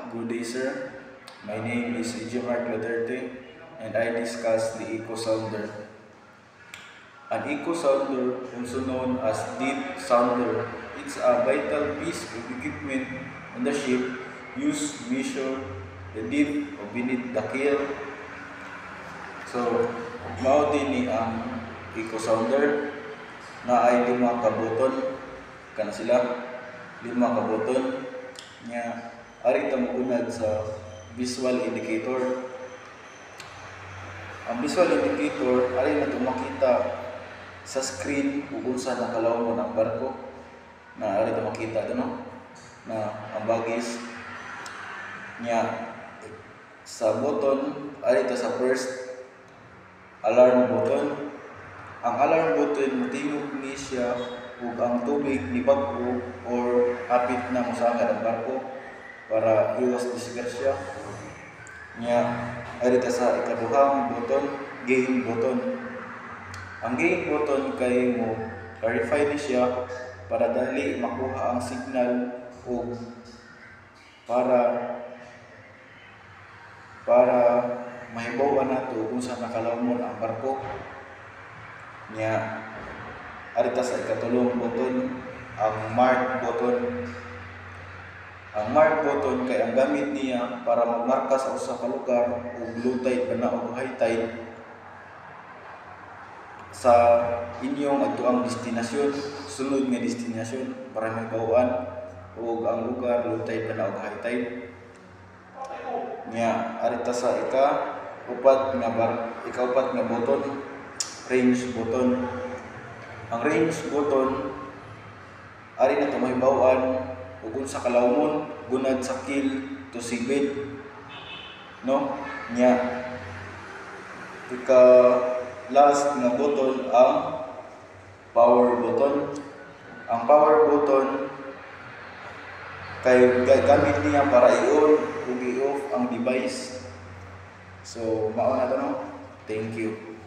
Good day, sir. My name is Ejimar Duterte, and I discuss the Eco Sounder. An eco sounder, also known as deep sounder, it's a vital piece of equipment on the ship used to measure the depth of beneath the keel. So, mao din ni ang eco sounder na ay 5 ka buton kana sila 5 ka buton nya ari ta magunad sa visual indicator. Ang visual indicator ari na makita sa screen kung unsa nakalawon ang barko na ari ta makita no na ang bagis nya sa button ari ta sa first alarm button. Ang alarm button tingog ni siya ug ang tubig ni bag-o or hapit na mosangad ang barko para iwas disgrasya nya ari ta sa ikaduhang button, gain button. Ang gain button kay mo clarify ni siya para dali makuha ang signal o para mahibawan nato kung saan nakalawon ang barko nya ari ta sa ikatulong button, ang mark button. Ang mark button kay ang gamit niya para magmarka sa usa ka lugar ug low tide ba na o high tide sa inyong adtoang destinasyon, sunod nga destinasyon para mahibawan ug ang lugar low tide ba na o high tide nya ari ta sa ikaupat nga button, range button. Ang range button ari na mahibaw-an ug unsa kalawmon gunad sa keel to seabed no nya last nga button ang power button. Ang power button kay gamit niya para i-on ug i-off ang device. So mao na to no. Thank you.